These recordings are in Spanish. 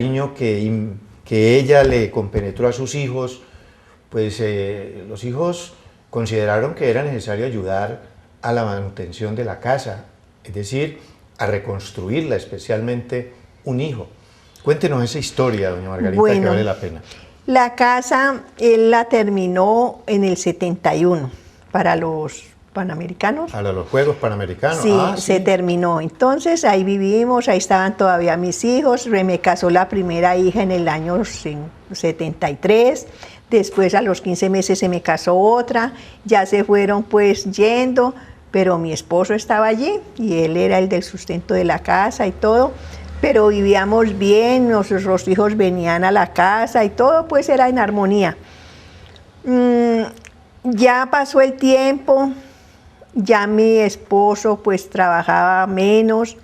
cariño que ella le compenetró a sus hijos, pues los hijos consideraron que era necesario ayudar a la manutención de la casa, es decir, a reconstruirla, especialmente un hijo. Cuéntenos esa historia, doña Margarita, Bueno, que vale la pena. La casa él la terminó en el 71 para los Panamericanos. Para los Juegos Panamericanos. Sí, Sí. se terminó. Entonces ahí vivimos, ahí estaban todavía mis hijos. Me casó la primera hija en el año 73. Después a los 15 meses se me casó otra. Ya se fueron pues yendo, pero mi esposo estaba allí y él era el del sustento de la casa y todo. Pero vivíamos bien, nuestros hijos venían a la casa y todo pues era en armonía. Ya pasó el tiempo. Ya mi esposo pues trabajaba menos,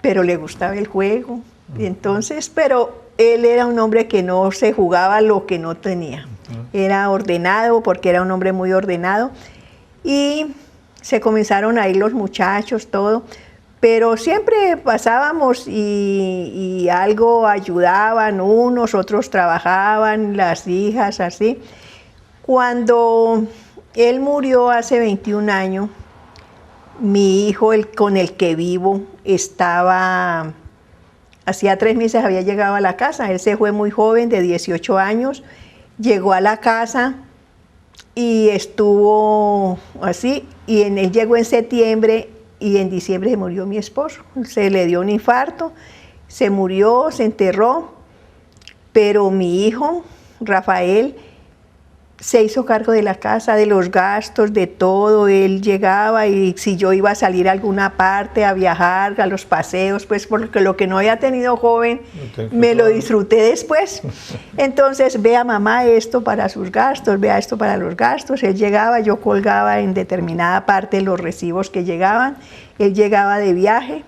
pero le gustaba el juego. Y entonces, pero él era un hombre que no se jugaba lo que no tenía. Era ordenado, porque era un hombre muy ordenado. Y se comenzaron a ir los muchachos, todo. Pero siempre pasábamos y algo ayudaban unos, otros trabajaban, las hijas, así. Cuando él murió hace 21 años, mi hijo, con el que vivo, hacía 3 meses había llegado a la casa. Él se fue muy joven, de 18 años, llegó a la casa y estuvo así, y él llegó en septiembre y en diciembre se murió mi esposo. Se le dio un infarto, se murió, se enterró, pero mi hijo, Rafael, se hizo cargo de la casa, de los gastos, de todo. Él llegaba y si yo iba a salir a alguna parte, a viajar, a los paseos, pues porque lo que no había tenido joven, me lo disfruté después. Entonces, vea mamá esto para sus gastos, vea esto para los gastos. Él llegaba, yo colgaba en determinada parte los recibos que llegaban. Él llegaba de viaje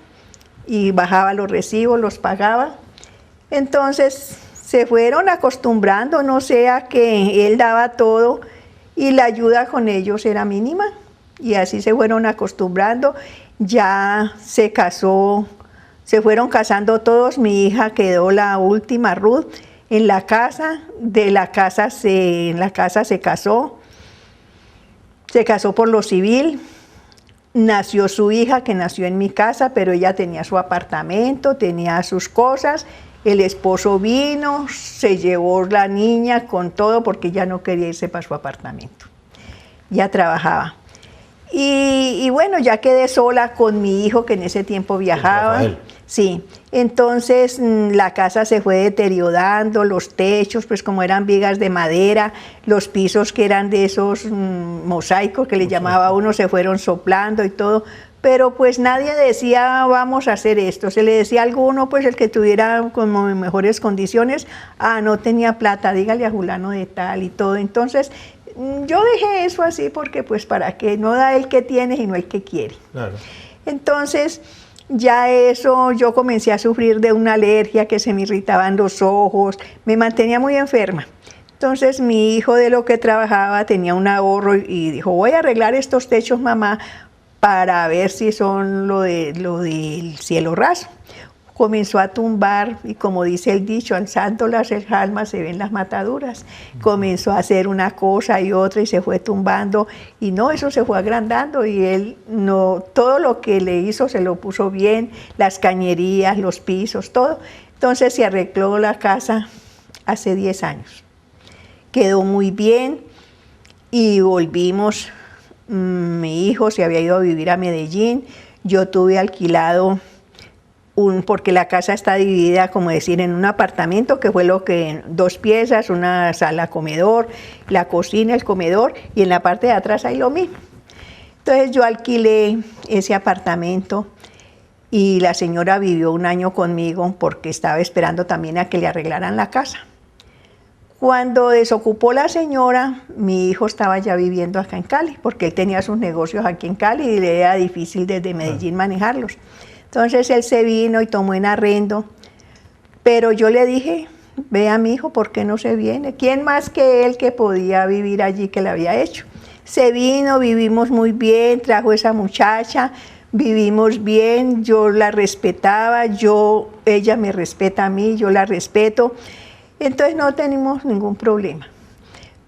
y bajaba los recibos, los pagaba. Entonces, se fueron acostumbrando, no sea que él daba todo y la ayuda con ellos era mínima. Y así se fueron acostumbrando. Ya se casó, se fueron casando todos. Mi hija quedó la última, Ruth, en la casa. En la casa se casó por lo civil. Nació su hija, que nació en mi casa, pero ella tenía su apartamento, tenía sus cosas. El esposo vino, se llevó la niña con todo porque ya no quería irse para su apartamento. Ya trabajaba. Y bueno, ya quedé sola con mi hijo que en ese tiempo viajaba. Sí, entonces la casa se fue deteriorando, los techos, pues como eran vigas de madera, los pisos que eran de esos mosaicos que le llamaba uno, se fueron soplando y todo. Pero pues nadie decía vamos a hacer esto. Se le decía a alguno, pues el que tuviera como en mejores condiciones, no tenía plata, dígale a fulano de tal y todo. Entonces yo dejé eso así porque pues para que no da el que tiene sino el que quiere. Claro. Entonces ya eso, yo comencé a sufrir de una alergia que se me irritaban los ojos, me mantenía muy enferma. Entonces mi hijo, de lo que trabajaba, tenía un ahorro y dijo, voy a arreglar estos techos, mamá, para ver si son lo del cielo raso. Comenzó a tumbar y, como dice el dicho, alzando las almas se ven las mataduras. Comenzó a hacer una cosa y otra y se fue tumbando y no, eso se fue agrandando y él no, todo lo que le hizo se lo puso bien, las cañerías, los pisos, todo. Entonces se arregló la casa hace 10 años. Quedó muy bien y volvimos. Mi hijo se había ido a vivir a Medellín, yo tuve alquilado porque la casa está dividida, como decir, en un apartamento que fue 2 piezas, una sala comedor, la cocina, el comedor, y en la parte de atrás hay lo mismo. Entonces yo alquilé ese apartamento y la señora vivió 1 año conmigo porque estaba esperando también a que le arreglaran la casa. Cuando desocupó la señora, mi hijo estaba ya viviendo acá en Cali, porque él tenía sus negocios aquí en Cali y le era difícil desde Medellín manejarlos. Entonces él se vino y tomó en arrendo, pero yo le dije, ve a mi hijo, ¿por qué no se viene? ¿Quién más que él que podía vivir allí que le había hecho? Se vino, vivimos muy bien, trajo esa muchacha, vivimos bien, yo la respetaba, ella me respeta a mí, yo la respeto, entonces no tenemos ningún problema.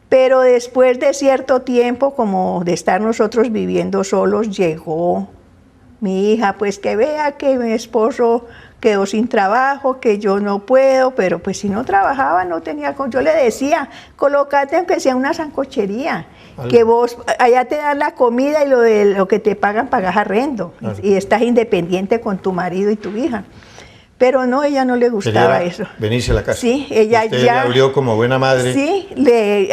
Pero después de cierto tiempo, como de estar nosotros viviendo solos, llegó mi hija, pues que vea que mi esposo quedó sin trabajo, que yo no puedo, pero pues si no trabajaba no tenía, yo le decía, colócate aunque sea una sancochería, que vos, allá te dan la comida y lo que te pagan, pagas arrendo, y estás independiente con tu marido y tu hija. Pero no, ella no le gustaba eso. Venirse a la casa. Sí, ella usted ya... le abrió como buena madre. Sí,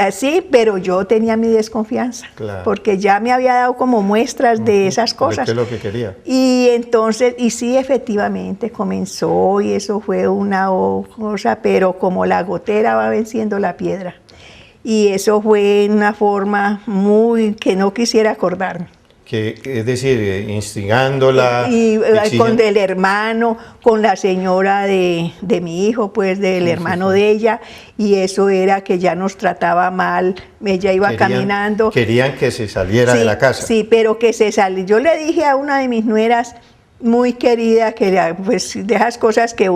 así, pero yo tenía mi desconfianza. Claro. Porque ya me había dado como muestras de esas cosas. ¿Qué es lo que quería? Y entonces, y sí, efectivamente, comenzó y eso fue una cosa, pero como la gotera va venciendo la piedra. Y eso fue una forma muy que no quisiera acordarme. Es decir, instigándola. Y con el hermano, con la señora de mi hijo, pues del hermano de ella, y eso era que ya nos trataba mal, ella iba caminando. Querían que se saliera de la casa. Sí, pero que se saliera. Yo le dije a una de mis nueras, muy querida, que pues de esas cosas que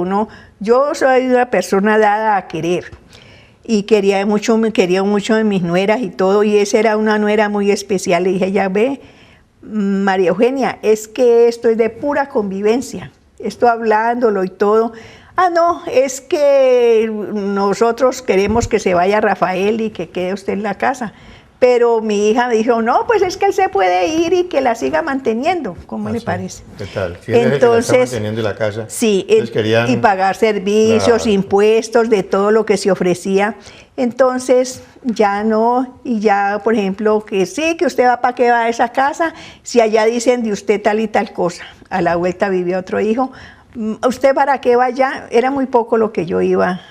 yo soy una persona dada a querer. Y quería mucho de mis nueras y todo, y esa era una nuera muy especial. Le dije, ya ve, María Eugenia, es que esto es de pura convivencia, esto hablándolo y todo. Ah, no, es que nosotros queremos que se vaya Rafael y que quede usted en la casa. Pero mi hija me dijo, no, pues es que él se puede ir y que la siga manteniendo. ¿Cómo le parece? ¿Qué tal? Si entonces, que la está manteniendo en la casa. Sí, y pagar servicios, claro, impuestos, de todo lo que se ofrecía. Entonces, ya no, y ya, por ejemplo, que sí, que usted va para qué va a esa casa, si allá dicen de usted tal y tal cosa. A la vuelta vivía otro hijo. ¿Usted para qué va allá? Era muy poco lo que yo iba.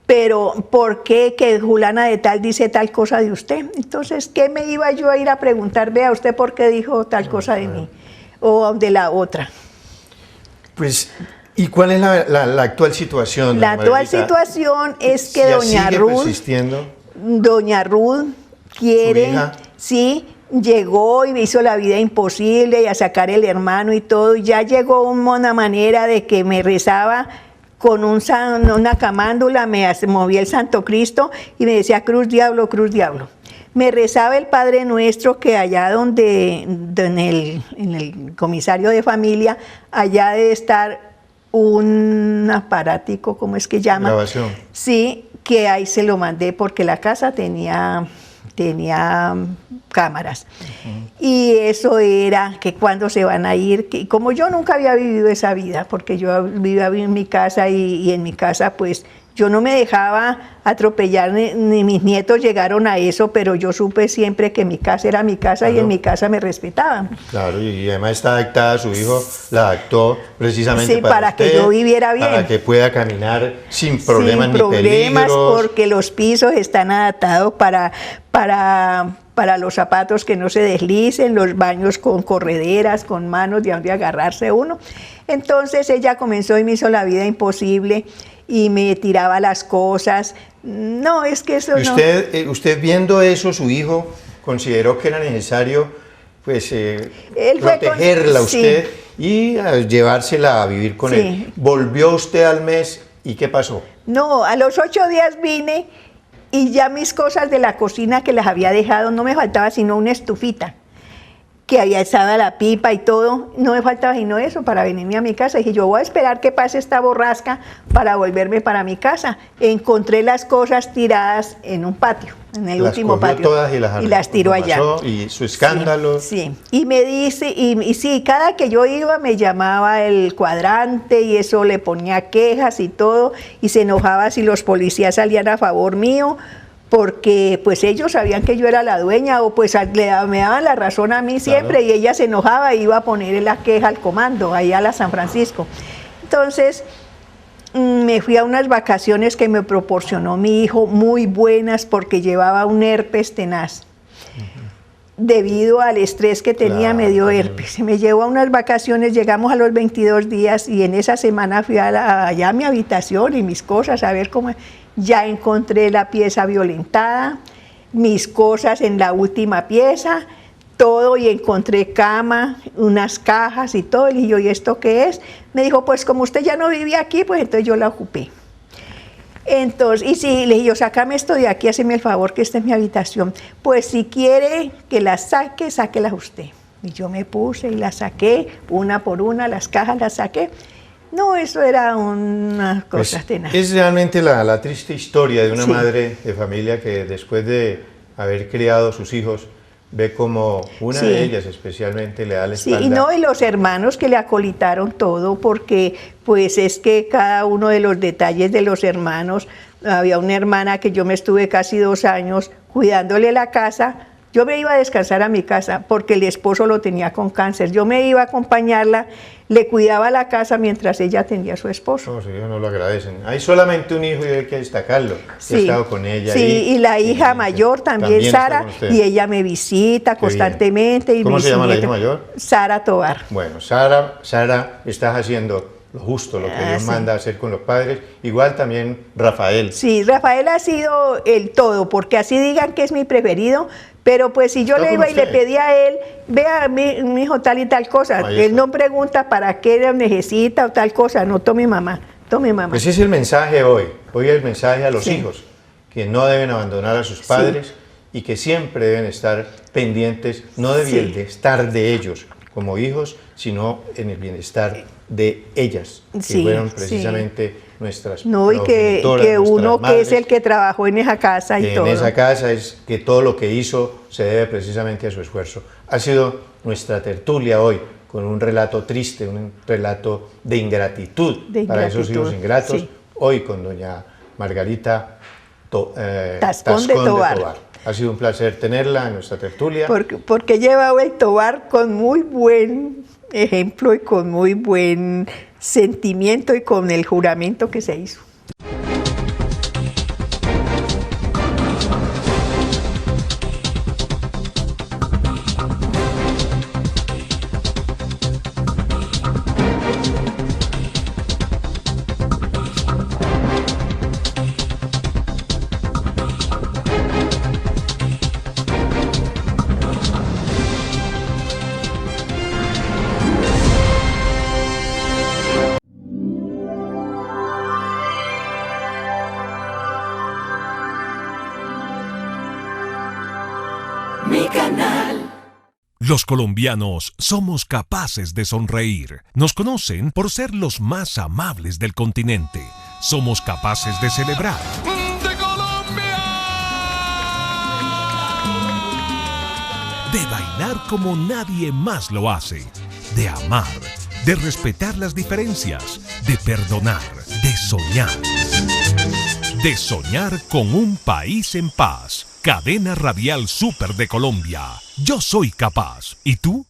Pero, ¿por qué que Julana de tal dice tal cosa de usted? Entonces, ¿qué me iba yo a ir a preguntar? Vea, ¿usted por qué dijo tal cosa de mí? O de la otra. Pues, ¿y cuál es la actual situación? La actual situación es que doña Ruth quiere, sí, llegó y me hizo la vida imposible y a sacar el hermano y todo. Y ya llegó una manera de que me rezaba con una camándula, me movía el Santo Cristo y me decía cruz, diablo, cruz, diablo. Me rezaba el Padre Nuestro, que allá en el comisario de familia, allá debe estar un aparático, ¿cómo es que llama? Grabación. Sí, que ahí se lo mandé porque la casa tenía cámaras. Y eso era que cuando se van a ir, que como yo nunca había vivido esa vida, porque yo vivía en mi casa y en mi casa pues yo no me dejaba atropellar, ni mis nietos llegaron a eso, pero yo supe siempre que mi casa era mi casa, claro, y en mi casa me respetaban. Claro, y además está adaptada, su hijo la adaptó precisamente para usted, que yo viviera bien. Para que pueda caminar sin problemas ni peligros. Porque los pisos están adaptados para los zapatos que no se deslicen, los baños con correderas, con manos de donde agarrarse uno. Entonces ella comenzó y me hizo la vida imposible y me tiraba las cosas. No, es que eso usted viendo eso, su hijo consideró que era necesario pues protegerla a usted, sí, y llevársela a vivir con él. ¿Volvió usted al mes y qué pasó? No, a los 8 días vine y ya mis cosas de la cocina que las había dejado, no me faltaba sino una estufita, que había estado la pipa y todo, no me faltaba sino eso para venirme a mi casa. Dije, yo voy a esperar que pase esta borrasca para volverme para mi casa. Encontré las cosas tiradas en un patio, en el último patio. Todas y las tiró allá. Y su escándalo. Sí, y me dice, y sí, cada que yo iba me llamaba el cuadrante y eso le ponía quejas y todo, y se enojaba si los policías salían a favor mío, porque pues ellos sabían que yo era la dueña, o pues me daban la razón a mí siempre, claro, y ella se enojaba y iba a poner la queja al comando, allá a la San Francisco. Entonces me fui a unas vacaciones que me proporcionó mi hijo, muy buenas, porque llevaba un herpes tenaz. Debido al estrés que tenía, claro, me dio herpes. Me llevó a unas vacaciones, llegamos a los 22 días y en esa semana fui allá a mi habitación y mis cosas, a ver cómo... Ya encontré la pieza violentada, mis cosas en la última pieza, todo y encontré cama, unas cajas y todo. Le dije yo, ¿y esto qué es? Me dijo, pues como usted ya no vivía aquí, pues entonces yo la ocupé. Entonces, y sí, le dije yo, sácame esto de aquí, haceme el favor que esta es mi habitación. Pues si quiere que las saque, sáquelas usted. Y yo me puse y las saqué, una por una, las cajas las saqué. No, eso era una cosa Pues, tenaz. es realmente la triste historia de una Sí. madre de familia que después de haber criado a sus hijos, ve como una Sí. de ellas especialmente le da la Sí, espalda. y no, y los hermanos que le acolitaron todo, porque pues es que cada uno de los detalles de los hermanos, había una hermana que yo me estuve casi 2 años cuidándole la casa. Yo me iba a descansar a mi casa porque el esposo lo tenía con cáncer. Yo me iba a acompañarla, le cuidaba la casa mientras ella atendía a su esposo. No, sus hijos no lo agradecen. Hay solamente un hijo y hay que destacarlo. He estado con ella. Sí, ahí, y la hija mayor también, está Sara, con usted. y ella me visita Qué bien. constantemente. Y ¿Cómo me se llama la sigue- hija mayor? Sara Tobar. Bueno, Sara, estás haciendo lo justo, lo que Dios sí. manda hacer con los padres. Igual también Rafael. Sí, Rafael ha sido el todo, porque así digan que es mi preferido, pero pues si yo Está le con iba y le usted. pedía a él, vea, mi hijo tal y tal cosa, Ahí él está. no pregunta para qué lo necesita o tal cosa, no, tome mamá, tome mamá. Pues ese es el mensaje hoy. Hoy es el mensaje a los Sí. hijos, que no deben abandonar a sus padres y que siempre deben estar pendientes, no del Sí. bienestar de ellos como hijos, sino en el bienestar de ellas, que Sí, fueron sí. precisamente nuestras No, y que progenitoras, uno nuestras que es el madres. que trabajó en esa casa y En todo. esa casa es que todo lo que hizo se debe precisamente a su esfuerzo. Ha sido nuestra tertulia hoy con un relato triste, un relato de ingratitud, De para esos ingratitud, hijos ingratos. sí. Hoy con doña Margarita Tascón de Tobar. Ha sido un placer tenerla en nuestra tertulia. Porque he llevado el Tobar con muy buen ejemplo y con muy buen sentimiento y con el juramento que se hizo. Mi canal. Los colombianos somos capaces de sonreír. Nos conocen por ser los más amables del continente. Somos capaces de celebrar. ¡De Colombia! De bailar como nadie más lo hace. De amar. De respetar las diferencias. De perdonar. De soñar. De soñar con un país en paz. Cadena Radial Super de Colombia. Yo soy capaz. ¿Y tú?